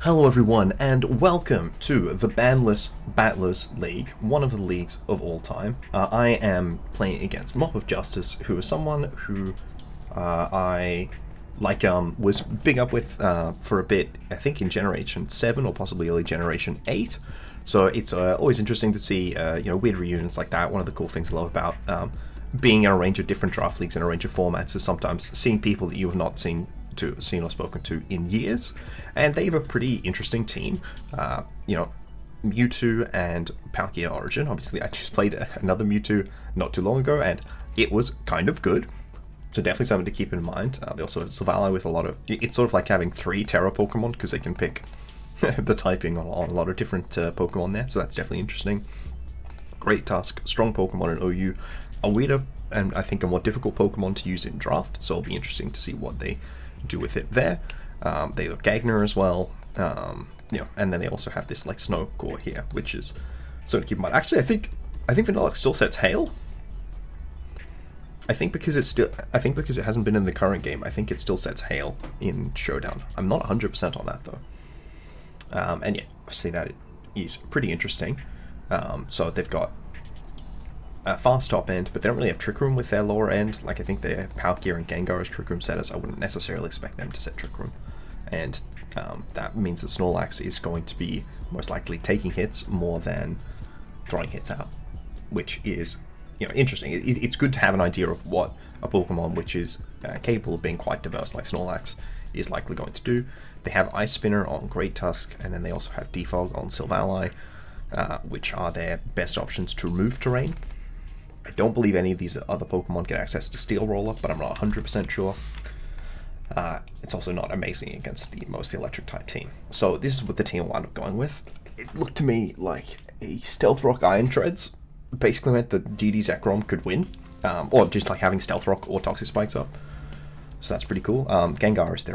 Hello everyone, and welcome to the Bandless Battlers League, one of the leagues of all time. I am playing against MopOfJustice, who is someone who I was big up with for a bit, I think in Generation 7 or possibly early Generation 8. So it's always interesting to see weird reunions like that. One of the cool things I love about being in a range of different draft leagues and a range of formats is sometimes seeing people that you have not seen or spoken to in years, and they have a pretty interesting team. Mewtwo and Palkia-Origin. Obviously, I just played another Mewtwo not too long ago, and it was kind of good. So definitely something to keep in mind. They also have Sylvally with a lot of... It's sort of like having 3 Terra Pokemon, because they can pick the typing on a lot of different Pokemon there, so that's definitely interesting. Great Tusk, strong Pokemon in OU. A weirder, and I think a more difficult Pokemon to use in draft, so it'll be interesting to see what they do with it there. They have Gagner as well, and then they also have this like Snow Core here, which is so to keep in mind. Actually, I think Vanilla still sets Hail. I think because it hasn't been in the current game, I think it still sets Hail in Showdown. I'm not 100% on that though. And yeah, I see that it is pretty interesting. So they've got a fast top end, but they don't really have Trick Room with their lower end. Like, I think they have Palkia and Gengar as Trick Room setters. I wouldn't necessarily expect them to set Trick Room. And that means that Snorlax is going to be most likely taking hits more than throwing hits out, which is, interesting. It's good to have an idea of what a Pokemon which is capable of being quite diverse, like Snorlax, is likely going to do. They have Ice Spinner on Great Tusk, and then they also have Defog on Sylvally, which are their best options to remove terrain. I don't believe any of these other Pokemon get access to Steel Roller, but I'm not 100% sure. It's also not amazing against the mostly electric type team. So this is what the team wound up going with. It looked to me like a Stealth Rock Iron Treads basically meant that DD Zekrom could win, or just like having Stealth Rock or Toxic Spikes up. So that's pretty cool. Gengar is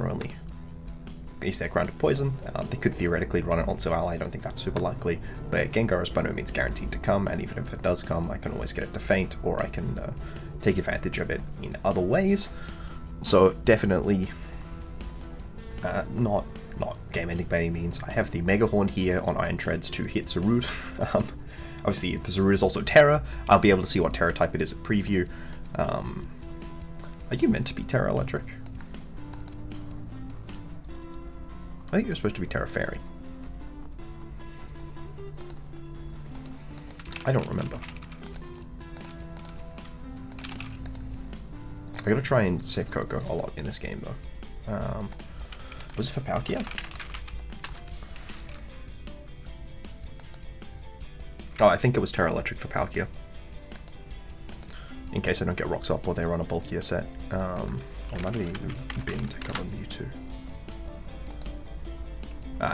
their grounded poison. They could theoretically run it on Sylvally. I don't think that's super likely, but Gengar is by no means guaranteed to come, and even if it does come, I can always get it to faint, or I can take advantage of it in other ways. So definitely not game ending by any means. I have the Mega Horn here on Iron Treads to hit Zarude. Obviously, the Zarude is also Terra. I'll be able to see what Terra type it is at preview. Are you meant to be Terra Electric? I think you're supposed to be Terra Fairy. I don't remember. I gotta try and save Coco a lot in this game though. Was it for Palkia? Oh, I think it was Terra Electric for Palkia. In case I don't get rocks up or they run a bulkier set. Or might have even been to cover Mewtwo.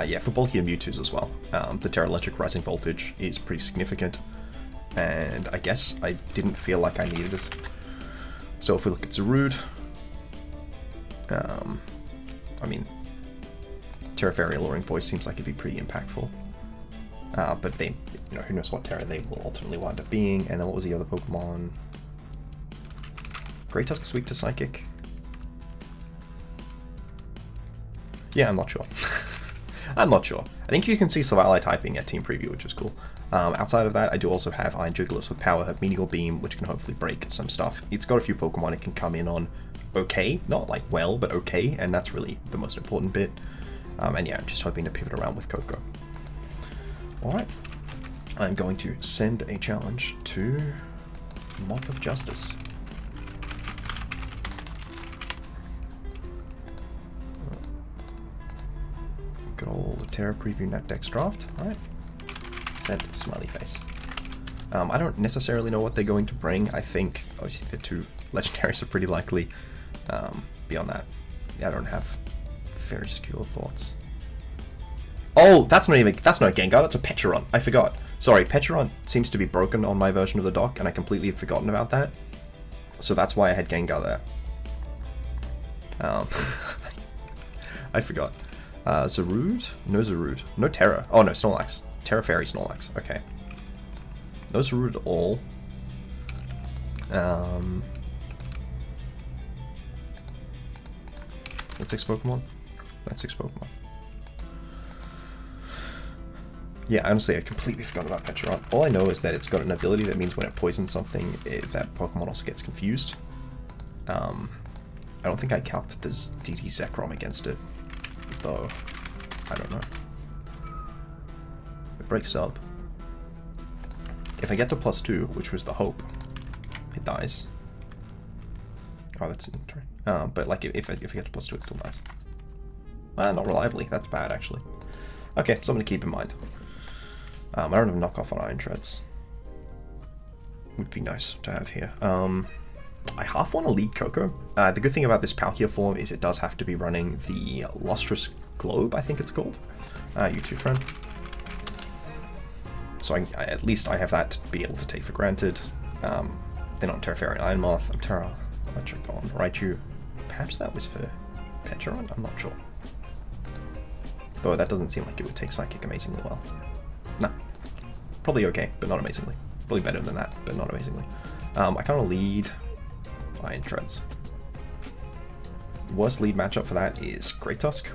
Yeah, for bulky and Mewtwo's as well. The Terra Electric Rising Voltage is pretty significant, and I guess I didn't feel like I needed it. So if we look at Zarude, Terra Fairy Alluring Voice seems like it'd be pretty impactful. But they, who knows what Terra they will ultimately wind up being. And then what was the other Pokemon? Great Tusk is weak to Psychic? Yeah, I'm not sure. I'm not sure. I think you can see Sylvally typing at Team Preview, which is cool. Outside of that, I do also have Iron Jigglypuff with Power Herb Meteor Beam, which can hopefully break some stuff. It's got a few Pokemon it can come in on okay, not like well, but okay, and that's really the most important bit. And yeah, I'm just hoping to pivot around with Coco. Alright, I'm going to send a challenge to MopOfJustice. Good old Terra Preview Net Dex Draft. Alright. Sent smiley face. I don't necessarily know what they're going to bring. I think obviously the 2 legendaries are pretty likely. Beyond that, yeah, I don't have very secure thoughts. Oh, that's not Gengar, that's a Pecharon. I forgot. Sorry, Pecharon seems to be broken on my version of the dock, and I completely had forgotten about that. So that's why I had Gengar there. I forgot. Zarude? No Zarude. No Terra. Oh no, Snorlax. Terra Fairy Snorlax. Okay. No Zarude at all. That's 6 Pokemon? That's 6 Pokemon. Yeah, honestly, I completely forgot about Pecharon. All I know is that it's got an ability that means when it poisons something, that Pokemon also gets confused. I don't think I calced this DD Zekrom against it, though. I don't know. It breaks up. If I get to +2, which was the hope, it dies. Oh, that's interesting. But like, if I get to +2, it still dies. Not reliably. That's bad, actually. Okay, something to keep in mind. I don't have knockoff on Iron Treads. Would be nice to have here. I half want to lead Coco. The good thing about this Palkia form is it does have to be running the Lustrous Globe, I think it's called. You too, friend. So at least I have that to be able to take for granted. Then on Terra Fairy Iron Moth, I'm Terra Electric on Raichu. Perhaps that was for Pecharon? I'm not sure. Though that doesn't seem like it would take Psychic amazingly well. Nah. Probably okay, but not amazingly. Probably better than that, but not amazingly. I kind of lead Iron Treads. Worst lead matchup for that is Great Tusk.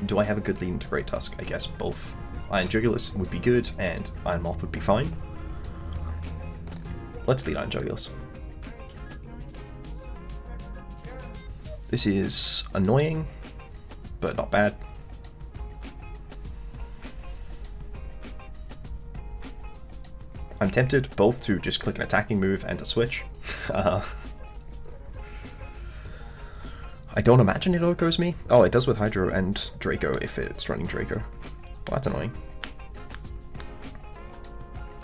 Do I have a good lead into Great Tusk? I guess both Iron Jugulis would be good and Iron Moth would be fine. Let's lead Iron Jugulis. This is annoying, but not bad. I'm tempted both to just click an attacking move and to switch. I don't imagine it echoes me. Oh, it does with Hydro and Draco if it's running Draco. Well, that's annoying.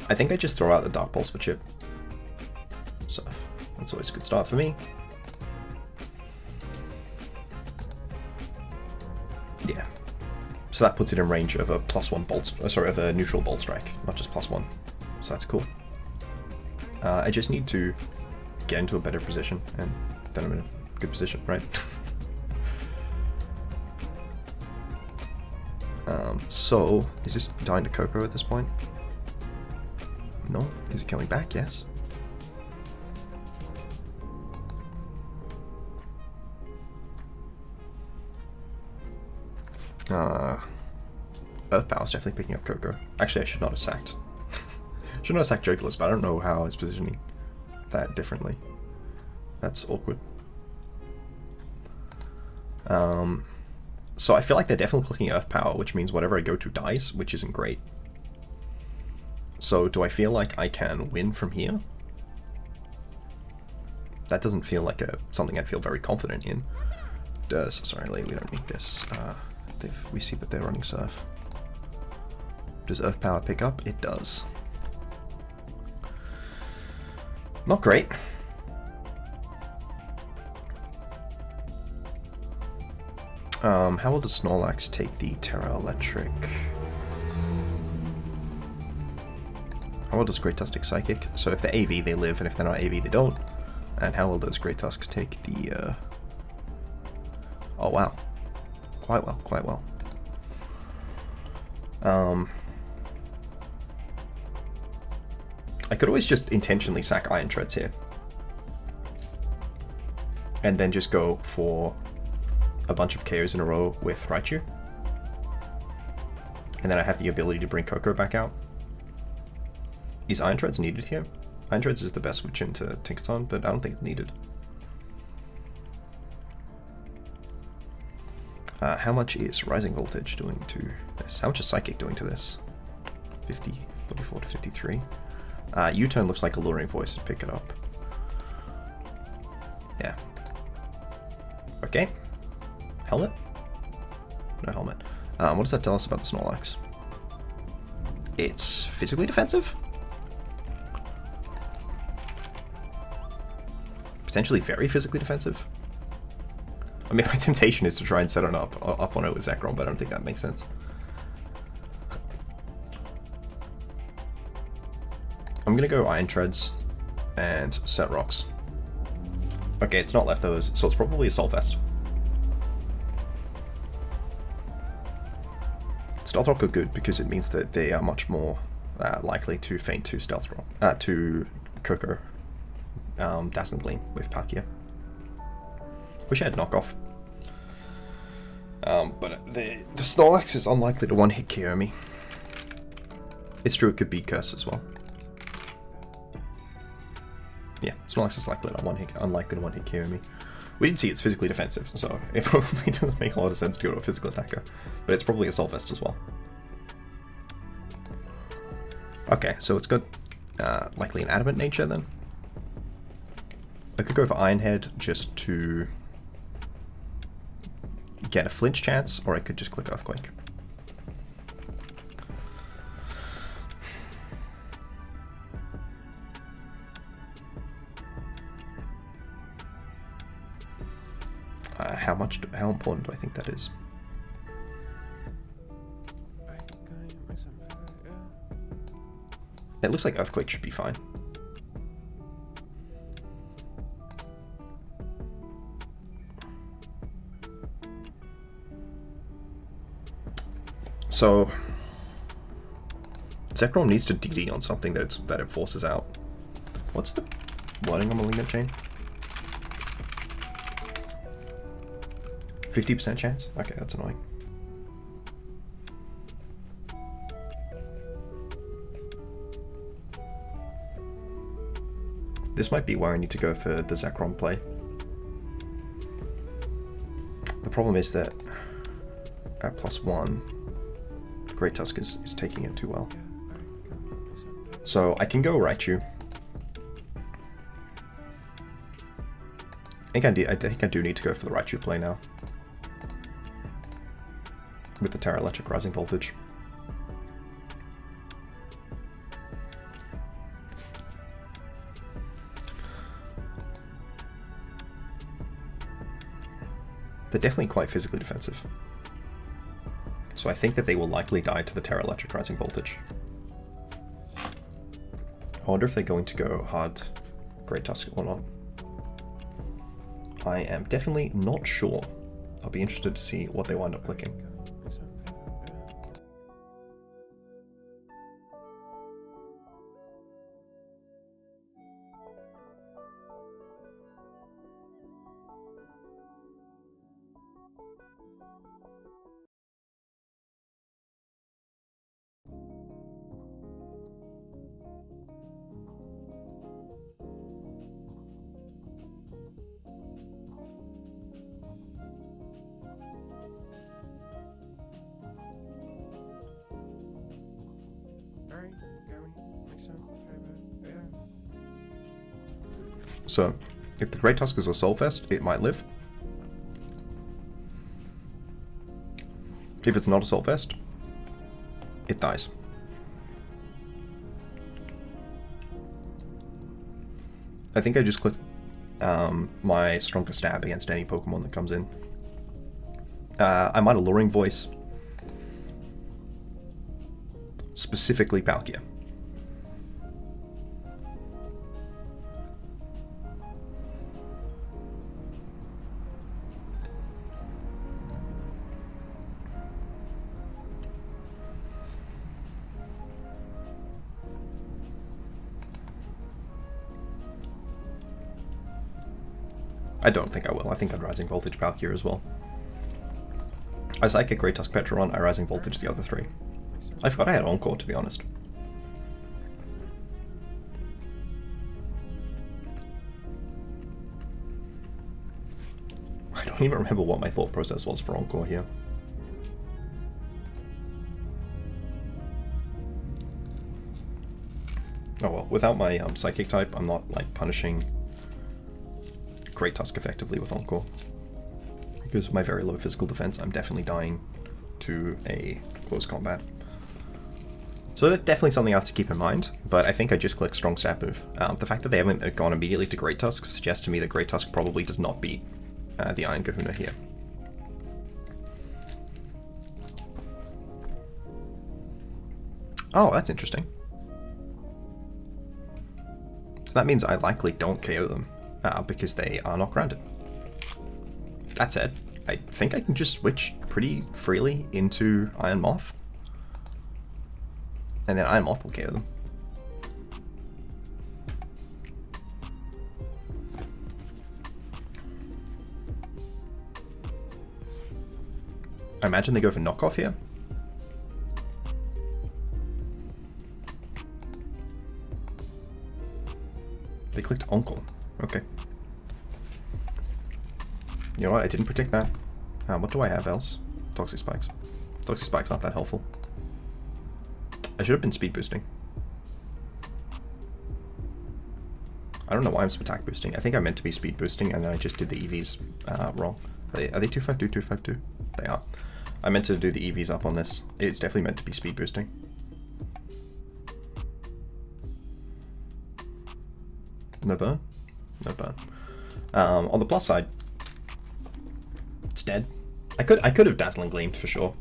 I think I just throw out the Dark Pulse for Chip. So, that's always a good start for me. Yeah. So that puts it in range of a +1 bolt, of a neutral Bolt Strike, not just +1. So that's cool. I just need to get into a better position, and then I'm in a good position, right? So, is this dying to Coco at this point? No? Is it coming back? Yes. Earth Power is definitely picking up Coco. Actually, I should not have sacked. Should not have sacked Jokulus, but I don't know how it's positioning that differently. That's awkward. So I feel like they're definitely clicking Earth Power, which means whatever I go to dies, which isn't great. So do I feel like I can win from here? That doesn't feel like something I'd feel very confident in. Sorry, we don't need this. We see that they're running Surf. Does Earth Power pick up? It does. Not great. How will the Snorlax take the Terra Electric? How well does Great Tusk take Psychic? So if they're AV, they live, and if they're not AV, they don't. And how well does Great Tusk take the... Oh wow. Quite well, quite well. I could always just intentionally sack Iron Treads here. And then just go for a bunch of KOs in a row with Raichu. And then I have the ability to bring Coco back out. Is Iron Treads needed here? Iron Treads is the best switch into Tinkaton, but I don't think it's needed. How much is Rising Voltage doing to this? How much is Psychic doing to this? 50, 44 to 53. U-turn looks like Alluring Voice to pick it up. Yeah. Okay. Helmet? No helmet. What does that tell us about the Snorlax? It's physically defensive? Potentially very physically defensive? I mean, my temptation is to try and set it up on it with Zekrom, but I don't think that makes sense. I'm gonna go Iron Treads and set Rocks. Okay, it's not leftovers, so it's probably Assault Vest. Stealth Rock are good because it means that they are much more likely to feint to Stealth Rock, to Coco, Dazzling Gleam with Palkia. Wish I had knockoff. But the Snorlax is unlikely to one-hit KO me. It's true, it could be Curse as well. Yeah, Snorlax is likely to one-hit KO me. We did see it's physically defensive, so it probably doesn't make a lot of sense to go to a physical attacker. But it's probably Assault Vest as well. Okay, so it's got likely an adamant nature then. I could go for Iron Head just to get a flinch chance, or I could just click Earthquake. How important do I think that is? It looks like Earthquake should be fine. So Zekrom needs to DD on something that it forces out. What's the wording on Malignant Chain? 50% chance? Okay, that's annoying. This might be where I need to go for the Zekrom play. The problem is that at +1, Great Tusk is taking it too well. So I can go Raichu. I think I do need to go for the Raichu play now. With the Terra Electric Rising Voltage. They're definitely quite physically defensive. So I think that they will likely die to the Terra Electric Rising Voltage. I wonder if they're going to go hard Great Tusk or not. I am definitely not sure. I'll be interested to see what they wind up clicking. So, if the Great Tusk is a Soul Fest, it might live. If it's not a Soul Fest, it dies. I think I just click my strongest stab against any Pokemon that comes in. I might Alluring Voice. Specifically Palkia. I don't think I will. I think I'd Rising Voltage Palkia as well. I Psychic Great Tusk Petron, I Rising Voltage the other three. I forgot I had Encore, to be honest. I don't even remember what my thought process was for Encore here. Oh well, without my Psychic type, I'm not like punishing Great Tusk effectively with Encore. Because of my very low physical defense, I'm definitely dying to a close combat. So that's definitely something I have to keep in mind, but I think I just click Strong Stab move. The fact that they haven't gone immediately to Great Tusk suggests to me that Great Tusk probably does not beat the Iron Kahuna here. Oh, that's interesting. So that means I likely don't KO them, because they are not grounded. That said, I think I can just switch pretty freely into Iron Moth. And then Iron Moth will KO them. I imagine they go for knockoff here. They clicked Encore. Okay. You know what? I didn't predict that. What do I have else? Toxic Spikes. Toxic Spikes aren't that helpful. I should have been speed boosting. I don't know why I'm attack boosting. I think I meant to be speed boosting, and then I just did the EVs wrong. Are they 252, 252? They are. I meant to do the EVs up on this. It's definitely meant to be speed boosting. No burn? No burn. On the plus side, it's dead. I could have Dazzling Gleamed for sure.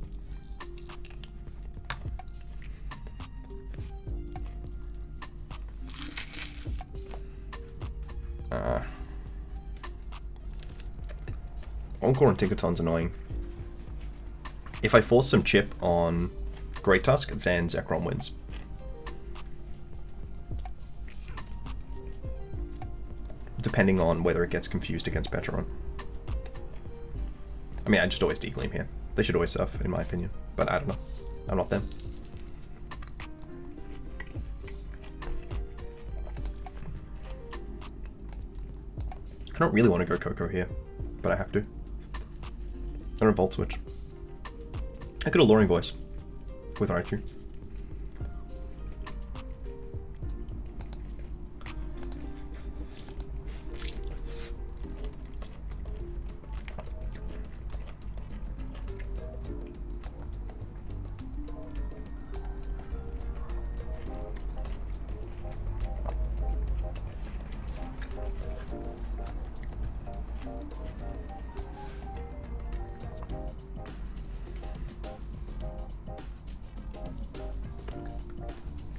Encore and Tinkerton's annoying. If I force some chip on Great Tusk, then Zekrom wins. Depending on whether it gets confused against Petron. I mean, I just always D-Gleam here. They should always surf, in my opinion. But I don't know. I'm not them. I don't really want to go Coco here, but I have to. I don't Volt Switch. I could Alluring Voice with Raichu.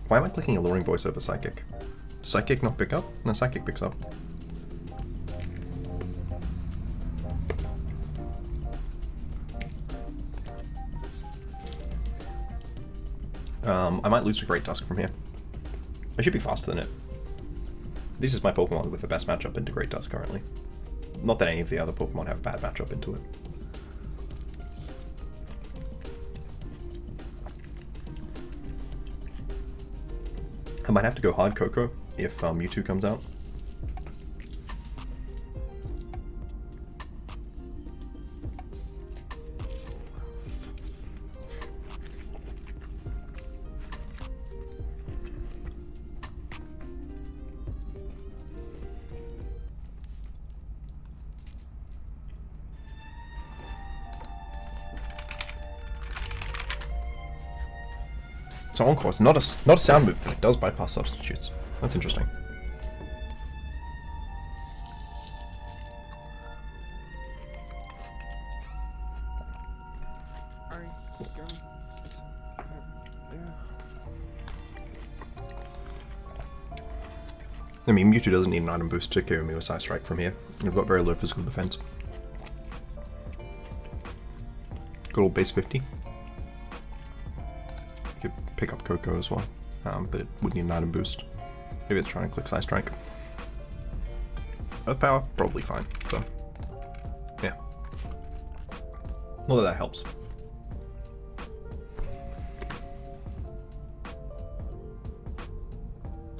Why am I clicking Alluring Voice over Psychic? Does Psychic not pick up? No, Psychic picks up. I might lose to Great Tusk from here. I should be faster than it. This is my Pokemon with the best matchup into Great Tusk currently. Not that any of the other Pokemon have a bad matchup into it. I might have to go hard Coco if Mewtwo comes out. So Encore is not a sound move, but it does bypass substitutes. That's interesting. I mean, Mewtwo doesn't need an item boost to KO me with Side Strike from here. We've got very low physical defense. Good old base 50. Could pick up Coco as well, but it would need an item boost if it's trying to click Side Strike. Earth Power, probably fine, so yeah. Not that that helps.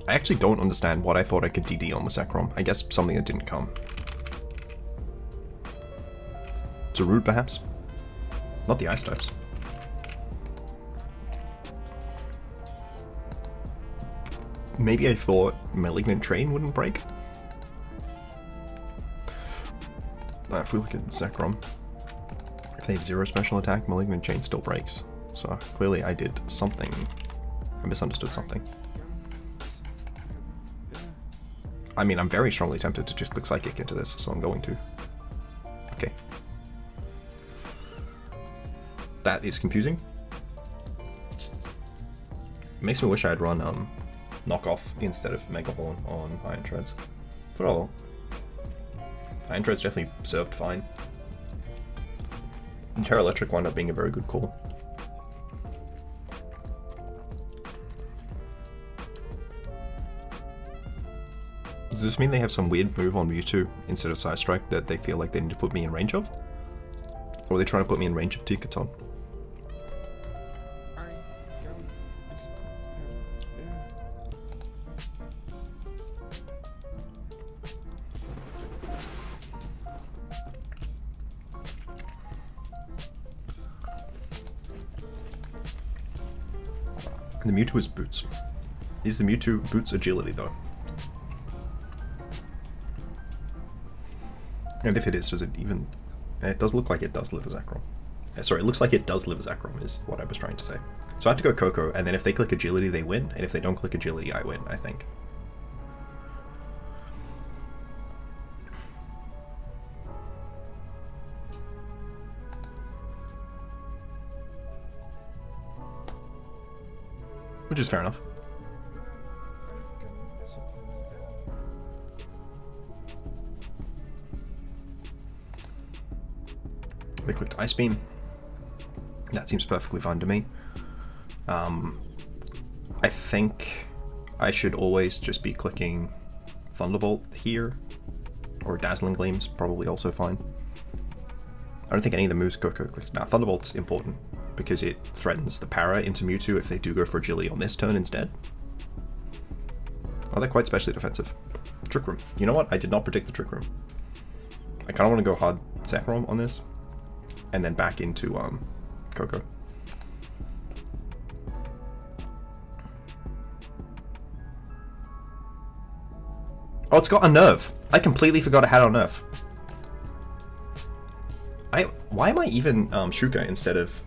I actually don't understand what I thought I could DD on the Zekrom. I guess something that didn't come. Zarude, perhaps? Not the ice types. Maybe I thought Malignant Train wouldn't break? If we look at Zekrom, if they have 0 special attack, Malignant Chain still breaks. So clearly I did something. I misunderstood something. I mean, I'm very strongly tempted to just click Psychic into this, so I'm going to. Okay. That is confusing. It makes me wish I'd run Knockoff instead of Mega Horn on Iron Treads. But oh, Iron Treads definitely served fine. And Terra Electric wound up being a very good call. Does this mean they have some weird move on Mewtwo instead of Side Strike that they feel like they need to put me in range of? Or are they trying to put me in range of Tinkerton? The Mewtwo is boots. Is the Mewtwo boots agility though? And if it is, does it even... It does look like it does live as Zekrom. Sorry, it looks like it does live as Zekrom is what I was trying to say. So I have to go Coco, and then if they click agility, they win, and if they don't click agility, I win, I think. Which is fair enough. They clicked Ice Beam. That seems perfectly fine to me. I think I should always just be clicking Thunderbolt here, or Dazzling Gleam's probably also fine. I don't think any of the moves Coco clicks. Now, Thunderbolt's important because it threatens the para into Mewtwo if they do go for agility on this turn instead. Oh, they're quite specially defensive. Trick Room. You know what? I did not predict the Trick Room. I kind of want to go hard Zekrom on this, and then back into Coco. Oh, it's got a nerve. I completely forgot it had a nerve. Why am I even Shuka instead of...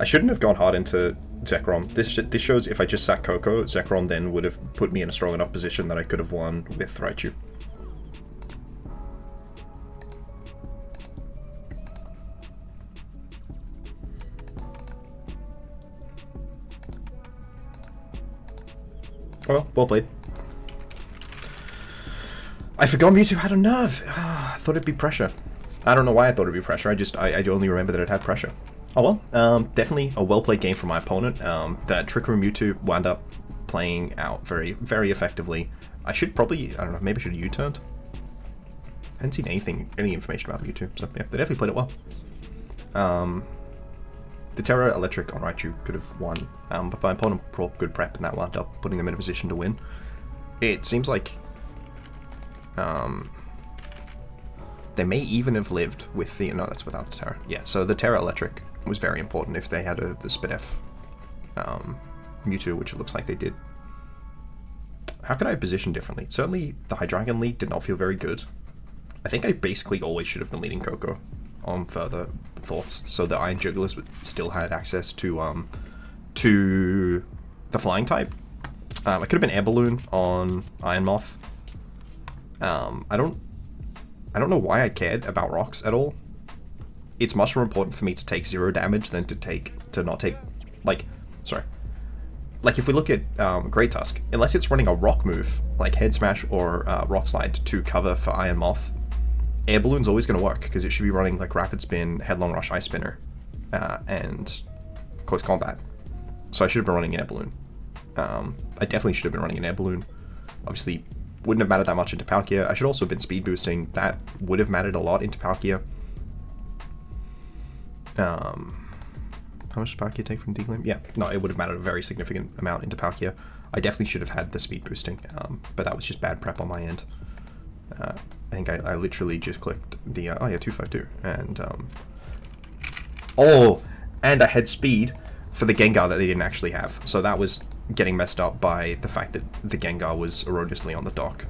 I shouldn't have gone hard into Zekrom. This shows if I just sat Coco, Zekrom then would have put me in a strong enough position that I could have won with Raichu. Well played. I forgot Mewtwo had a nerve. I thought it'd be pressure. I don't know why I thought it'd be pressure. I only remember that it had pressure. Oh well, definitely a well-played game from my opponent. That Trick Room Mewtwo wound up playing out very, very effectively. I should probably, I don't know, maybe I should have U-turned. I hadn't seen any information about Mewtwo, so yeah, they definitely played it well. The Terra Electric on Raichu could have won, but my opponent brought good prep and that wound up putting them in a position to win. It seems like they may even have lived with the... No, that's without the Terra. Yeah, so the Terra Electric was very important if they had the Spidef Mewtwo, which it looks like they did. How could I position differently? Certainly, the Hydreigon lead did not feel very good. I think I basically always should have been leading Coco on further thoughts, so the Iron Jugglers still had access to the flying type. I could have been Air Balloon on Iron Moth. I don't know why I cared about rocks at all. It's much more important for me to take 0 damage than to not take, like, sorry. Like if we look at Great Tusk, unless it's running a rock move, like Head Smash or Rock Slide to cover for Iron Moth, Air Balloon's always going to work, because it should be running like Rapid Spin, Headlong Rush, Ice Spinner, and Close Combat. So I should have been running an Air Balloon. I definitely should have been running an Air Balloon. Obviously, wouldn't have mattered that much into Palkia. I should also have been speed boosting. That would have mattered a lot into Palkia. How much does Palkia take from D-Gleam? Yeah, no, it would have mattered a very significant amount into Palkia. I definitely should have had the speed boosting, but that was just bad prep on my end. I think I literally just clicked the, oh yeah, 252, and, oh, and I had speed for the Gengar that they didn't actually have, so that was getting messed up by the fact that the Gengar was erroneously on the dock.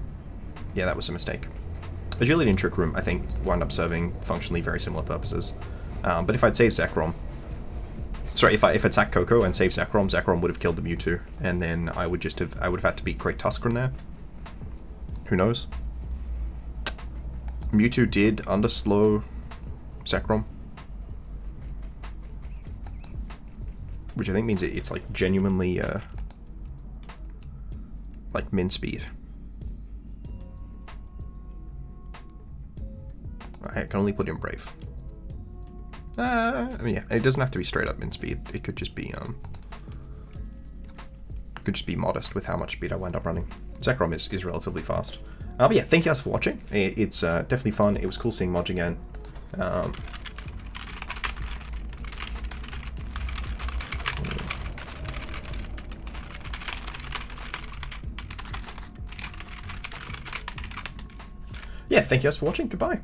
Yeah, that was a mistake. Agility and Trick Room, I think, wound up serving functionally very similar purposes. But if I'd saved Zekrom, sorry, if I attacked Coco and saved Zekrom, Zekrom would have killed the Mewtwo, and then I would have had to beat Great Tuskron there. Who knows? Mewtwo did underslow Zekrom, which I think means it's like genuinely like min speed. I can only put in Brave. I mean, yeah, it doesn't have to be straight up min speed. It could just be modest with how much speed I wind up running. Zekrom is relatively fast. But yeah, thank you guys for watching. It's definitely fun. It was cool seeing Modge again. yeah, thank you guys for watching. Goodbye.